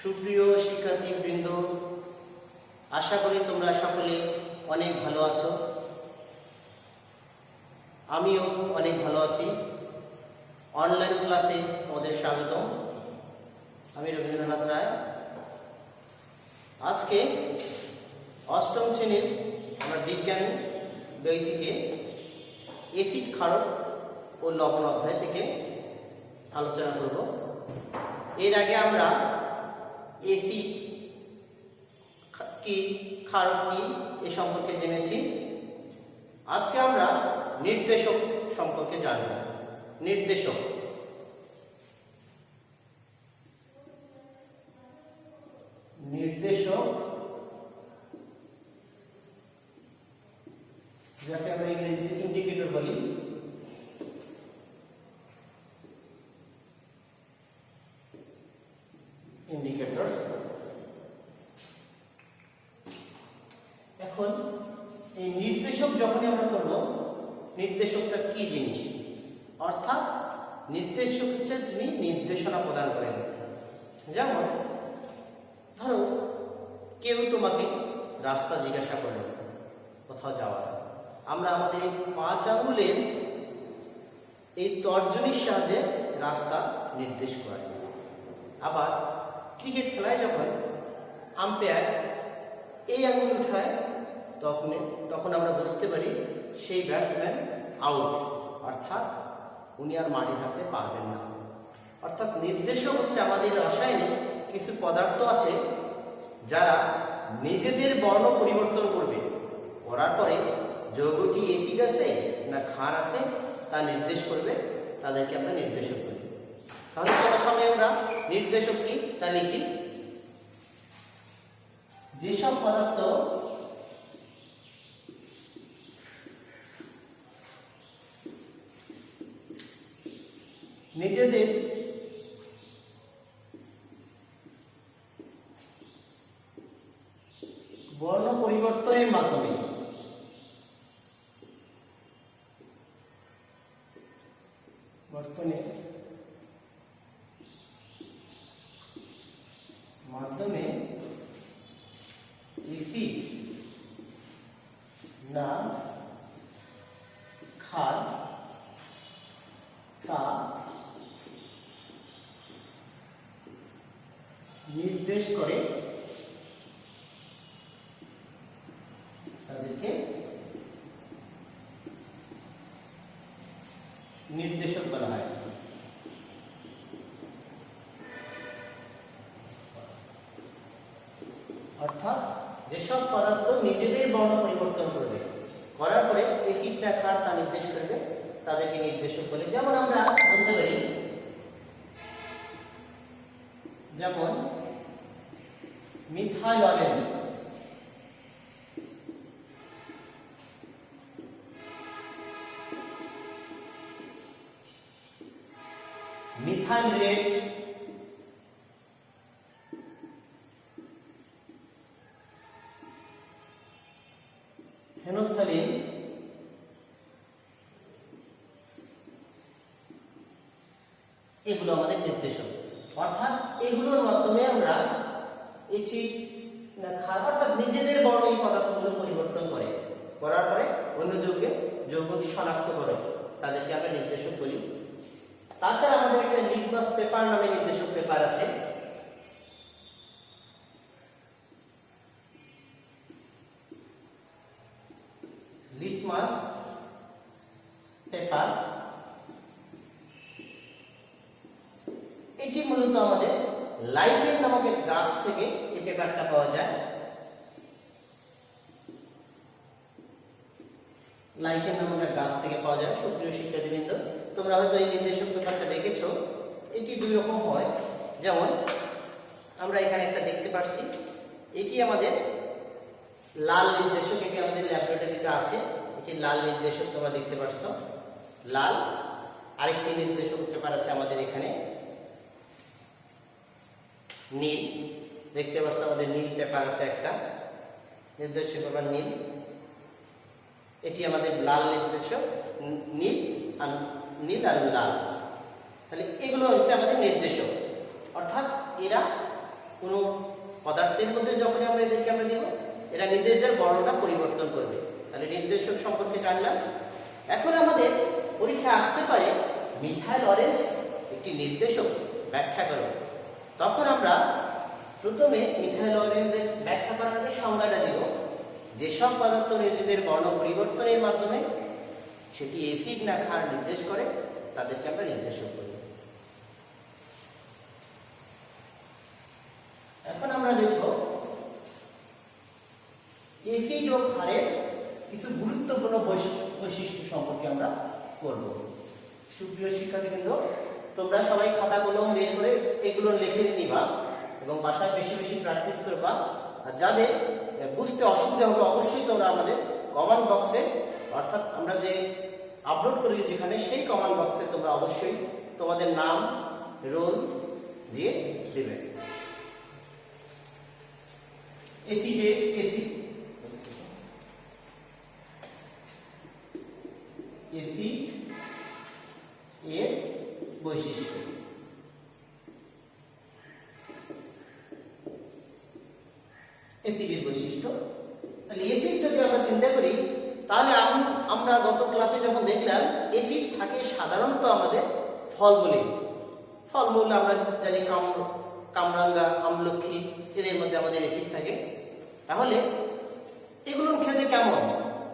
সুপ্রিয় শিক্ষার্থীবৃন্দ, আশা করি তোমরা সকলে অনেক ভালো আছো। আমিও অনেক ভালো আছি। অনলাইন ক্লাসে তোমাদের স্বাগতম। আমি রবীন্দ্রনাথ রায়। আজকে অষ্টম শ্রেণীর আমরা বিজ্ঞান বই থেকে এসিড, ক্ষারক ও লবণ অধ্যায় থেকে আলোচনা করব। এর আগে আমরা এসিড কি, ক্ষারক কি এ সম্পর্কে জেনেছি। আজকে আমরা নির্দেশক সম্পর্কে জানব। নির্দেশক যাকে আমরা ইংরেজিতে ইন্ডিকেটর বলি। ইন্ডিকেটর। এখন এই নির্দেশক যখনই আমরা করব, নির্দেশকটা কি জিনিস, অর্থাৎ নির্দেশক হচ্ছে যিনি নির্দেশনা প্রদান করেন। যেমন ধরো কেউ তোমাকে রাস্তা জিজ্ঞাসা করলো কোথাও যাওয়ার, আমরা আমাদের এই 5 আঙুলের এই তর্জনীর সাহায্যে রাস্তা নির্দেশ করি। আবার ক্রিকেট খেলায় যখন আম্পায়ার এই আঙুল উঠায় তখন আমরা বুঝতে পারি সেই ব্যাটসম্যান আউট, অর্থাৎ উনি আর মাঠে থাকতে পারবেন না। অর্থাৎ নির্দেশক হচ্ছে আমাদের রাসায়নিক কিছু পদার্থ আছে যারা নিজেদের বর্ণ পরিবর্তন করবে, করার পরে যৌগটি এসিড আছে না ক্ষার আছে তা নির্দেশ করবে, তাদেরকে আমরা নির্দেশক বলি। তাহলে চলো সময় আমরা নির্দেশক কি তা লিখি। যেসব পদার্থ নিজেদের বর্ণ পরিবর্তনের মাধ্যমে এসিড না ক্ষার তা নির্দেশ করে, তাদেরকে নির্দেশক বলা হয়। অর্থাৎ যেসব পদার্থ নিজেদের বর্ণ পরিবর্তন করবে, করার পরে এসিড না ক্ষার তা নির্দেশ করবে, তাদেরকে নির্দেশক বলে। যেমন আমরা বলতে পারি, যেমন methyl orange, methyl red, phenolphthalein, এগুলো আমাদের নির্দেশক। অর্থাৎ এগুলোর মাধ্যমে আমরা এসিড না ক্ষার অর্থাৎ নিজেদের বর্ণ এই পদার্থগুলো পরিবর্তন করার পরে অন্য যৌগটি শনাক্ত করে, তাদেরকে আমরা নির্দেশক বলি। তাছাড়া আমাদের একটা লিটমাস পেপার নামে নির্দেশক পেপার আছে। লিটমাস পেপার এটি মূলত আমাদের লাইকেন নামক এক গাছ থেকে এই পেপারটা পাওয়া যায়। লাইকেন নামক এক গাছ থেকে পাওয়া যায়। সুপ্রিয় শিক্ষার্থীবৃন্দ, তোমরা হয়তো এই নির্দেশক পেপারটা দেখেছো। এটি দুই রকম হয়। যেমন আমরা এখানে একটা দেখতে পাচ্ছি, এটি আমাদের লাল নির্দেশক, এটি আমাদের ল্যাবরেটরিতে আছে। এটি লাল নির্দেশক, তোমরা দেখতে পাচ্ছ লাল। আরেকটি নির্দেশক পেপার আছে আমাদের এখানে নীল, দেখতে পাচ্ছ আমাদের নীল পেপার আছে একটা নির্দেশক পেপার নীল। এটি আমাদের লাল নির্দেশক, নীল আর লাল। তাহলে এগুলো হচ্ছে আমাদের নির্দেশক। অর্থাৎ এরা কোনো পদার্থের মধ্যে যখন আমরা এদেরকে আমরা দিব, এরা নির্দেশের বর্ণটা পরিবর্তন করবে। তাহলে নির্দেশক সম্পর্কে জানলাম। এখন আমাদের পরীক্ষা আসতে পারে মিথাইল অরেঞ্জ একটি নির্দেশক, ব্যাখ্যা করো। তখন আমরা প্রথমে মিথাইল অরেঞ্জের ব্যাখ্যা করার আগে সংজ্ঞাটা দিব। যেসব পদার্থ নিজেদের বর্ণ পরিবর্তনের মাধ্যমে সেটি অ্যাসিড না ক্ষার নির্দেশ করে তাদেরকে আমরা নির্দেশক বলি। এখন আমরা দেখব অ্যাসিড ও ক্ষারের কিছু গুরুত্বপূর্ণ বৈশিষ্ট্য সম্পর্কে আমরা করব। সুপ্রিয় শিক্ষার্থীবৃন্দ, তোমরা সবাই খাতা কলম বের করে এগুলো লিখে নিবা এবং বাসায় বেশি বেশি প্র্যাকটিস করবা। আর যাদের বুঝতে অসুবিধা হবে অবশ্যই তোমরা আমাদের কমেন্ট বক্সে, অর্থাৎ আমরা যে আপলোড করি যেখানে, সেই কমেন্ট বক্সে তোমরা অবশ্যই তোমাদের নাম, রোল দিয়ে দেবে। অ্যাসিড এর বৈশিষ্ট্য। অ্যাসিডের বৈশিষ্ট্য, তাহলে অ্যাসিড যদি আমরা চিন্তা করি, তাহলে আমরা গত ক্লাসে যখন দেখলাম অ্যাসিড থাকে সাধারণত আমাদের ফলমূলে, ফলমূল আমরা জানি কামরাঙ্গা, আমলক্ষী, এদের মধ্যে আমাদের অ্যাসিড থাকে। তাহলে এগুলোর খেতে কেমন?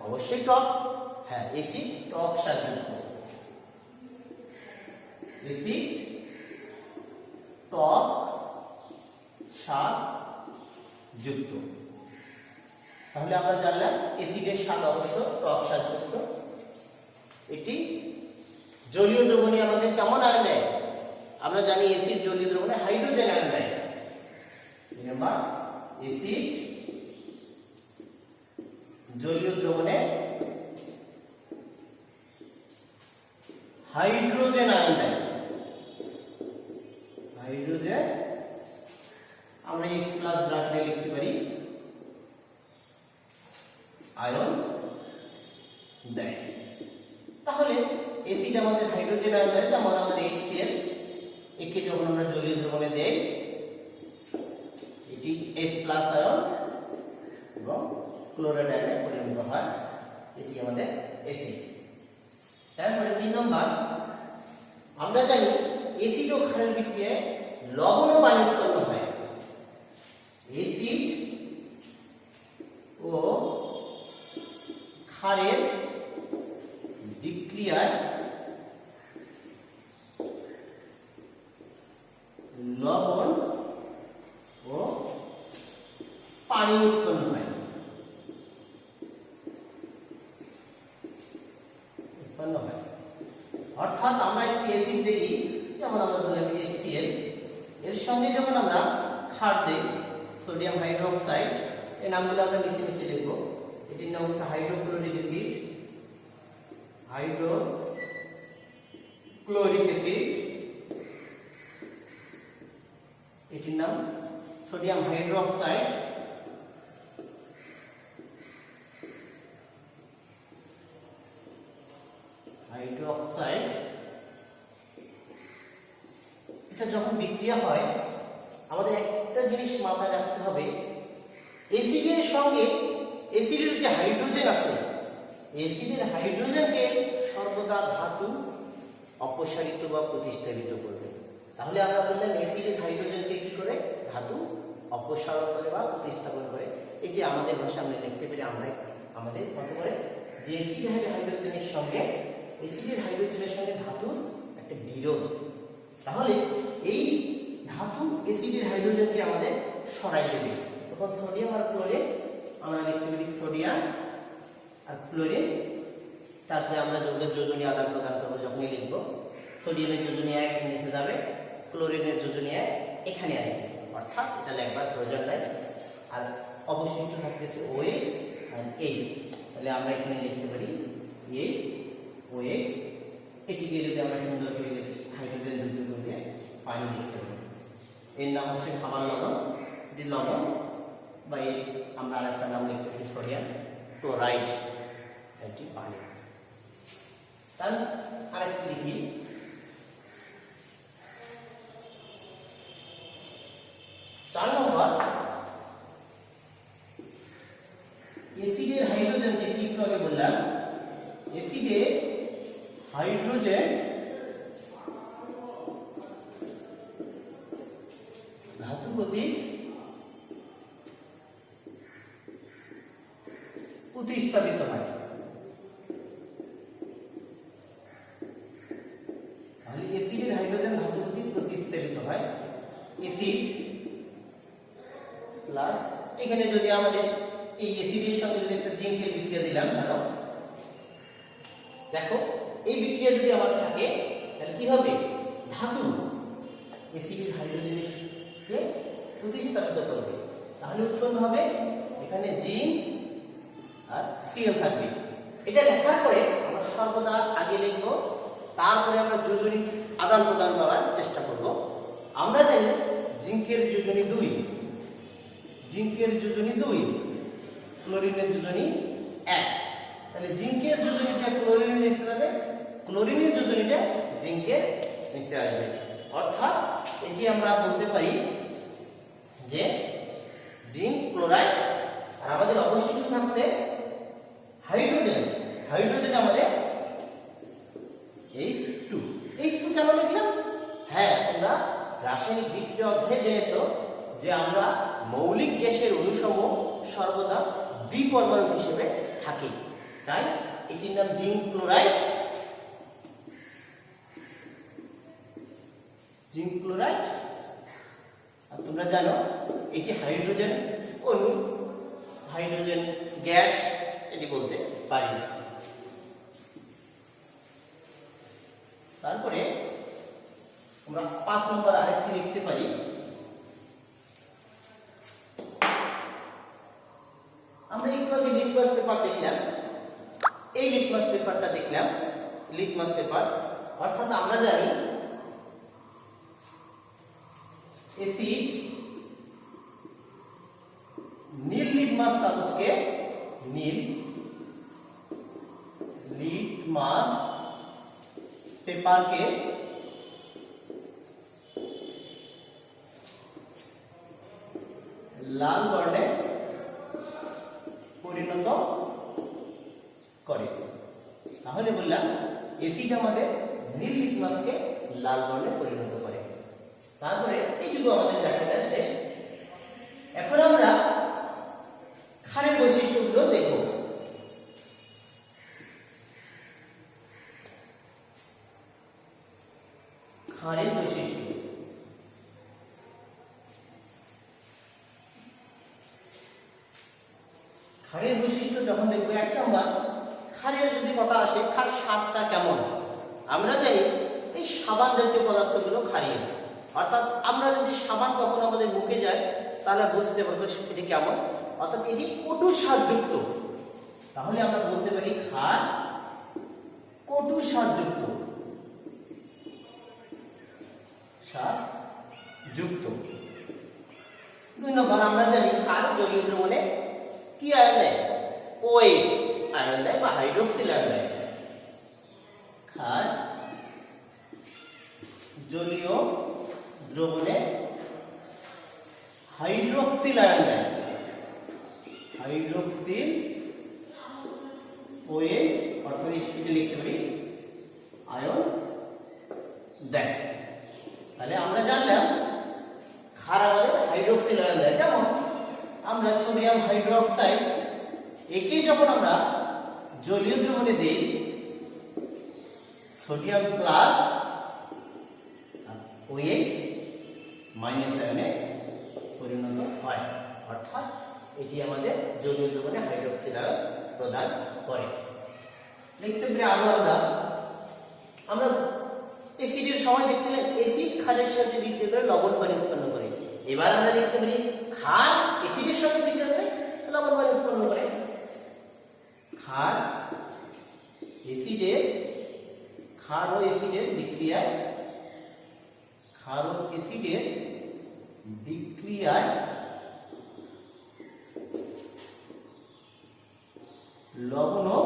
অবশ্যই টক। হ্যাঁ, অ্যাসিড টক স্বাদযুক্ত। অ্যাসিড টক স্বাদ যুক্ত। তাহলে আমরা জানলাম অ্যাসিডের স্বাদ অবশ্য টক স্বাদযুক্ত। এটি জলীয় দ্রবণে আমাদের কেমন আয়ন দেয়? আমরা জানি অ্যাসিড জলীয় দ্রবণে হাইড্রোজেন আয়ন দেয়। রিমেম্বার, অ্যাসিড জলীয় দ্রবণে হাইড্রোজেন আয়ন দেয়। হাইড্রোজেন আমরা H+ ব্র্যাকেটে লিখতে পারি আয়ন দেয়। তাহলে অ্যাসিড আমাদের হাইড্রোজেন আয়ন দেয়, যেমন আমাদের HCl, একে যখন আমরা জলীয় দ্রবণে দেই এটি H+ আয়ন এবং ক্লোরাইড আয়নে পরিণত হয়। এটি আমাদের অ্যাসিড। তারপরে 3 নম্বর, আমরা জানি অ্যাসিড ও ক্ষারের বিক্রিয়ায় লবণ ও পানি উৎপন্ন হয়। অ্যাসিড ও ক্ষারের বিক্রিয়ায় লবণ ও পানি উৎপন্ন হয়। অর্থাৎ আমরা একটি অ্যাসিড দেখি, যেমন আমরা ধরলাম HCl, এর সঙ্গে যখন আমরা ক্ষার দেই, সোডিয়াম হাইড্রোক্সাইড, এই নামগুলো আমরা নিচে নিচে লিখব। এটির নাম হচ্ছে হাইড্রোক্লোরিক অ্যাসিড, হাইড্রোক্লোরিক অ্যাসিড। এটির নাম সোডিয়াম হাইড্রোক্সাইড, হাইড্রোক্সাইড। এটা যখন বিক্রিয়া হয়, আমাদের একটা জিনিস মাথায় রাখতে হবে, অ্যাসিডের সঙ্গে অ্যাসিডের যে হাইড্রোজেন আছে, অ্যাসিডের হাইড্রোজেনকে সর্বদা ধাতু অপসারিত বা প্রতিস্থাপিত করবে। তাহলে আমরা বললাম অ্যাসিডের হাইড্রোজেনকে কি করে? ধাতু অপসারণ করে বা প্রতিস্থাপন করে। এটি আমাদের ভাষা আমরা লিখতে পারি, আমরা আমাদের মত করে যে অ্যাসিড হাইড্রোজেনের সঙ্গে ধাতুর একটা বিরোধ। তাহলে এই ধাতু অ্যাসিডের হাইড্রোজেনকে আমাদের সরাই দেবে। তখন সোডিয়াম আর ক্লোরিন আমরা লিখতে পারি সোডিয়াম আর ক্লোরিন। তারপরে আমরা যৌগের যোজনী আদান প্রদান করবো, যখনই লিখবো সোডিয়ামের যোজনী 1 নিচে যাবে, ক্লোরিনের যোজনী 1 এখানে আসবে, অর্থাৎ এটা লেখবার প্রয়োজন নাই। আর অবশিষ্ট থাকতেছে OH আর H। তাহলে আমরা এখানে লিখতে পারি H OH। এটিকে যদি আমরা সুন্দর করে হাইড্রোজেন যুক্ত করে পানি লিখতে পারি। এর নাম হচ্ছে খাবার লবণ। এটি লবণ বা আমরা আরেকটা নাম লিখতে পারি সোডিয়াম ক্লোরাইড। এটি পানি। তার আরেকটি লিখি, চার ধাতু প্রতি প্রতিস্থাপিত হয়। তাহলে অ্যাসিডের হাইড্রোজেন ধাতু প্রতি প্রতিস্থাপিত হয়। অ্যাসিড প্লাস এখানে যদি আমাদের এই অ্যাসিডের সঙ্গে যদি একটা জিঙ্কের বিক্রিয়া দিলাম, ধরো দেখো এই বিক্রিয়া যদি আমার থাকে তাহলে কি হবে, ধাতু অ্যাসিডের হাইড্রোজেনকে প্রতিস্থাপিত করবে, তাহলে উৎপন্ন হবে এখানে জিঙ্ক আর সিএল থাকবে। এটা লেখার পরে আমরা সর্বদা আগে লিখবো, তারপরে আমরা যোজনী আদান প্রদান করার চেষ্টা করব। আমরা জানি জিঙ্কের যোজনী 2, জিঙ্কের যোজনী 2, ক্লোরিনের যোজনী 1। তাহলে জিঙ্কের যোজনীটা ক্লোরিনের নিচে যাবে, ক্লোরিনের যোজনীটা জিঙ্কের নিচে আসবে। অর্থাৎ এটি আমরা বলতে পারি যে জিঙ্ক ক্লোরাইড। আর আমাদের অবশিষ্ট থাকছে হাইড্রোজেন। হাইড্রোজেন আমাদের H2। H2 কেন লিখলাম? হ্যাঁ, তোমরা রাসায়নিক বিক্রিয়া অধ্যায়ে জেনেছো যে আমরা মৌলিক গ্যাসের অনুসমূহ সর্বদা দ্বিপরমাণু হিসেবে থাকে, তাই এটির নাম জিঙ্ক ক্লোরাইড। Zinc chloride. আর তোমরা জানো এটি হাইড্রোজেন অণু, হাইড্রোজেন গ্যাস এটি বলতে পারি। তারপরে আমরা 5 নম্বর আরেকটি লিখতে পারি। আমরা একটু আগে লিটমাস পেপার দেখলাম, এই লিটমাস পেপারটা দেখলাম, লিটমাস পেপার। অর্থাৎ আমরা জানি অ্যাসিড নীল লিটমাস কাগজকে, নীল লিটমাস পেপারকে লাল বর্ণে পরিণত করে। তাহলে বললাম অ্যাসিড আমাদের নীল লিটমাসকে লাল বর্ণে পরিণত করে। তারপরে এইটুকু আমাদের দেখাটা শেষ। এখন আমরা ক্ষারের বৈশিষ্ট্যগুলো দেখব। ক্ষারের বৈশিষ্ট্য। ক্ষারের বৈশিষ্ট্য যখন দেখবো, 1 নম্বর ক্ষারের যদি কথা আসে, ক্ষার স্বাদটা কেমন? আমরা জানি এই সাবান জাতীয় পদার্থগুলো ক্ষারীয়। অর্থাৎ আমরা যদি সাবান কখনো আমাদের মুখে যায় তাহলে বুঝতে পারবো এটি কেমন, অর্থাৎ এটি কটু স্বাদযুক্ত। তাহলে আমরা বলতে পারি ক্ষার কটু স্বাদযুক্ত, স্বাদযুক্ত। 2 নম্বর আমরা জানি ক্ষার জলীয় দ্রবণে কি আয়ন দেয়? OH আয়ন দেয় বা হাইড্রোক্সিল আয়ন দেয়। ক্ষার জলীয় দ্রবণে হাইড্রোক্সিল আয়ন দেয়, হাইড্রোক্সিল OH, অর্থাৎ এটি লিখতে পারি আয়ন দেয়। তাহলে আমরা জানলাম ক্ষার আমাদের হাইড্রোক্সিল আয়ন দেয়। যেমন আমরা সোডিয়াম হাইড্রোক্সাইড একে যখন আমরা জলীয় দ্রবণে দিই, সোডিয়াম প্লাস OH মাইনাস আয়নে পরিণত হয়। অর্থাৎ এটি আমাদের জলীয় দ্রবণে হাইড্রোক্সিল আয়ন প্রদান করে। লিখতে পারি আরো আমরা অ্যাসিডের সময় দেখছিলাম অ্যাসিড ক্ষারের সাথে বিক্রিয়া করে লবণ পানি উৎপন্ন করে। এবার আমরা লিখতে পারি ক্ষার অ্যাসিডের সাথে বিক্রিয়া করে লবণ পানি উৎপন্ন করে। ক্ষার ও অ্যাসিডের বিক্রিয়ায়, ক্ষার ও অ্যাসিডের বিক্রিয়ায় লবণ ও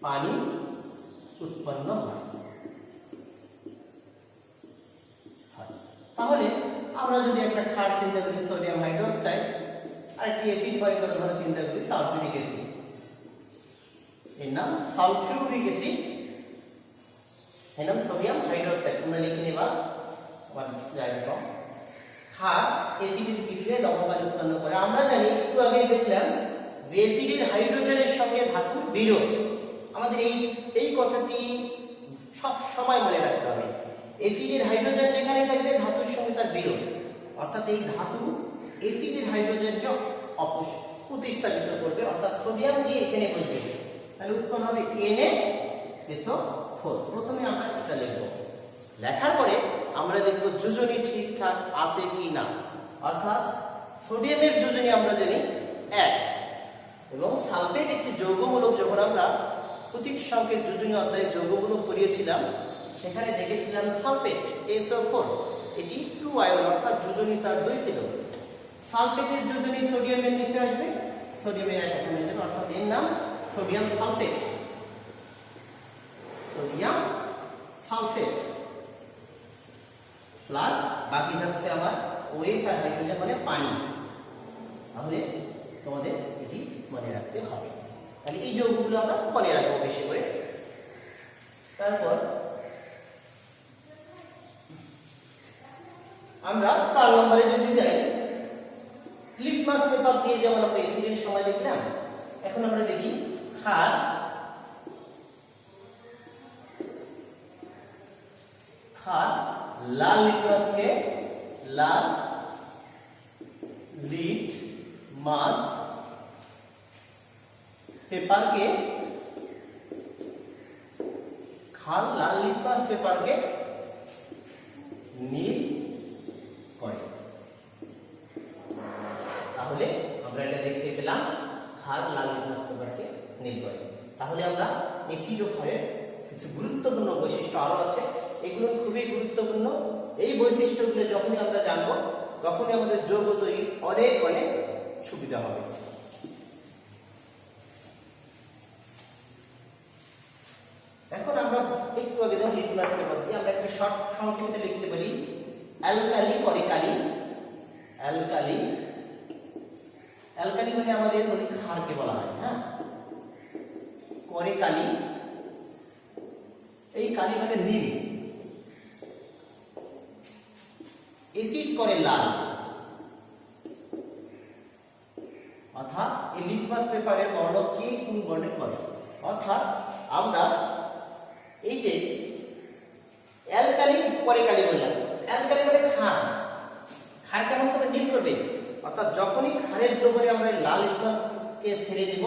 পানি উৎপন্ন হয়। তাহলে আমরা যদি একটা ক্ষার চিন্তা করি সোডিয়াম হাইড্রোক্সাইড, আর একটি অ্যাসিড হয় ধরো চিন্তা করি সালফিউরিক অ্যাসিড, এর নাম সালফিউরিক অ্যাসিড, এর নাম সোডিয়াম হাইড্রোক্সাইড। তোমরা লিখে নেবা জায়গা কম। ক্ষার অ্যাসিডের বিক্রিয়ায় লবণ পানি উৎপন্ন করে। আমরা জানি একটু আগে দেখলাম যে অ্যাসিডের হাইড্রোজেনের সঙ্গে ধাতুর বিরোধ। আমাদের এই কথাটি সব সময় মনে রাখতে হবে। অ্যাসিডের হাইড্রোজেন যেখানে থাকবে ধাতুর সঙ্গে তার বিরোধ, অর্থাৎ এই ধাতু অ্যাসিডের হাইড্রোজেনকে প্রতিস্থাপিত করবে, অর্থাৎ সোডিয়াম দিয়ে এখানে বসবে, তাহলে উৎপন্ন হবে Na2SO4। প্রথমে আমরা এটা লিখব, লেখার পরে আমরা দেখব যোজনী ঠিকঠাক আছে কি না। অর্থাৎ সোডিয়ামের যোজনী আমরা জানি 1 এবং সালফেট একটি যৌগমূলক। যখন আমরা প্রতীক সংকেত যোজনী অধ্যায়ে যৌগমূলক পড়িয়েছিলাম সেখানে দেখেছিলাম সালফেট SO4 এটি 2 আয়ন, অর্থাৎ যোজনী তার 2 ছিল। সালফেটের যোজনী সোডিয়ামের নিচে আসবে, সোডিয়ামের এক হয়ে যাবে, অর্থাৎ এর নাম sodium sulphate. Sodium sulphate plus বাকি থাকছে আবার OH আর হাইড্রোজেন মানে পানি। তাহলে তোমাদের এটি মনে রাখতে হবে। তাহলে এই যৌগগুলো আমরা মনে রাখবো বেশি করে। তারপর আমরা 4 নম্বরে যদি যাই, লিটমাস পেপার দিয়ে যেমন আমরা অ্যাসিডের সময় দেখলাম, এখন আমরা দেখি ক্ষার লাল লিটমাসকে লাল লিটমাস পেপারকে ক্ষার লাল লিটমাস পেপারকে নীল করে। তাহলে আমরা এটা দেখতে পেলাম ক্ষার লাল লিটমাস পেপারকে নীল করে। তাহলে আমরা অ্যাসিড ও ক্ষারের কিছু গুরুত্বপূর্ণ বৈশিষ্ট্য আরো আছে, এগুলো খুবই গুরুত্বপূর্ণ। এই বৈশিষ্ট্যগুলো যখনই আমরা জানবো তখনই আমাদের যৌগ তৈরি অনেক অনেক সুবিধা হবে। এখন আমরা একটু আগে যেমন লিটমাস পেপার দিয়ে আমরা একটা শর্ট সংক্ষেপে লিখতে পারি অ্যালকালি করে কালি। অ্যালকালি, অ্যালকালি মানে আমাদের ক্ষারকে বলা হয়, হ্যাঁ, করে কালি। এই কালি মানে নীল। অ্যাসিড করে লাল, অর্থাৎ এই লিটমাস পেপারের বর্ণ কি কোন বর্ণে করে। অর্থাৎ আমরা এই যে অ্যালকালি করে কালি বললাম, অ্যালকালি মানে ক্ষার, ক্ষার কেমন করে নীল করবে। অর্থাৎ যখনই ক্ষারের দ্রবণে আমরা লাল লিটমাসকে ছেড়ে দেব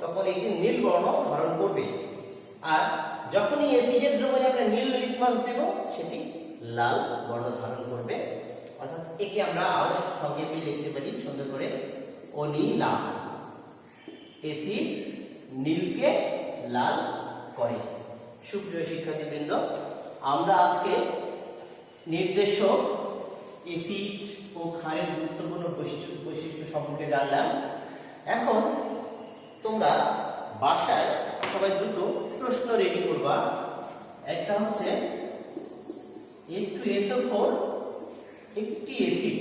তখন এটি নীল বর্ণ ধারণ করবে, আর যখনই অ্যাসিডের দ্রবণে আমরা নীল লিটমাস দেব সেটি লাল বর্ণ ধারণ করবে। অর্থাৎ একে আমরা আরো সংক্ষেপে লিখতে পারি সুন্দর করে অনিলাম। অ্যাসিড নীলকে লাল করে। সুপ্রিয় শিক্ষার্থীবৃন্দ, আমরা আজকে নির্দেশক অ্যাসিড ও ক্ষারের গুরুত্বপূর্ণ বৈশিষ্ট্য সম্পর্কে জানলাম। এখন তোমরা বাসায় সবাই দুটো প্রশ্ন রেডি করবা। একটা হচ্ছে H2SO4 একটি অ্যাসিড,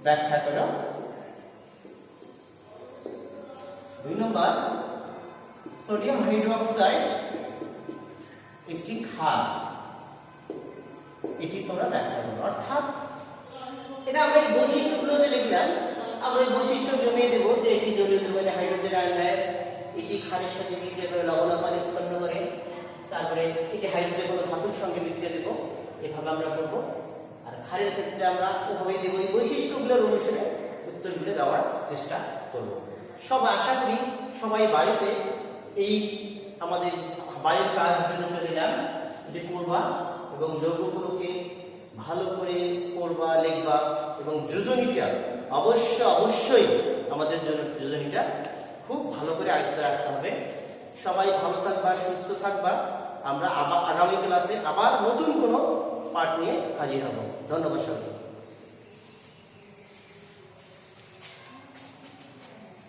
ব্যাখ্যা করো। 2 নম্বর সোডিয়াম হাইড্রোক্সাইড একটি ক্ষার, এটি তোমরা ব্যাখ্যা করো। অর্থাৎ এটা আমরা এই বৈশিষ্ট্যগুলো যে লিখলাম, আমরা এই বৈশিষ্ট্য জমিয়ে দেবো যে এটি জলীয় দ্রবণে হাইড্রোজেন আয়ন দেয়, এটি ক্ষারের সাথে বিক্রিয়া করে লবণ পানি উৎপন্ন করে, তারপরে এটি হাইড্রোজেন কোনো ধাতুর সঙ্গে বিক্রিয়া দেবো, এভাবে আমরা করবো। আর ক্ষারের ক্ষেত্রে আমরা ওভাবেই দেবো। এই বৈশিষ্ট্যগুলোর অনুসারে উত্তরগুলো দেওয়ার চেষ্টা করব। সব আশা করি সবাই বাড়িতে এই আমাদের বাড়ির কাজ যেগুলো দিলাম এটি করবা এবং যৌগগুলোকে ভালো করে পড়বা, লিখবা এবং যোজনীটা অবশ্যই আমাদের জন্য যোজনীটা খুব ভালো করে আয়ত্তে রাখতে হবে। সবাই ভালো থাকবা, সুস্থ থাকবা। আমরা আগামী ক্লাসে আবার নতুন কোনো পাঠ নিয়ে হাজির হব। ধন্যবাদ সবাই।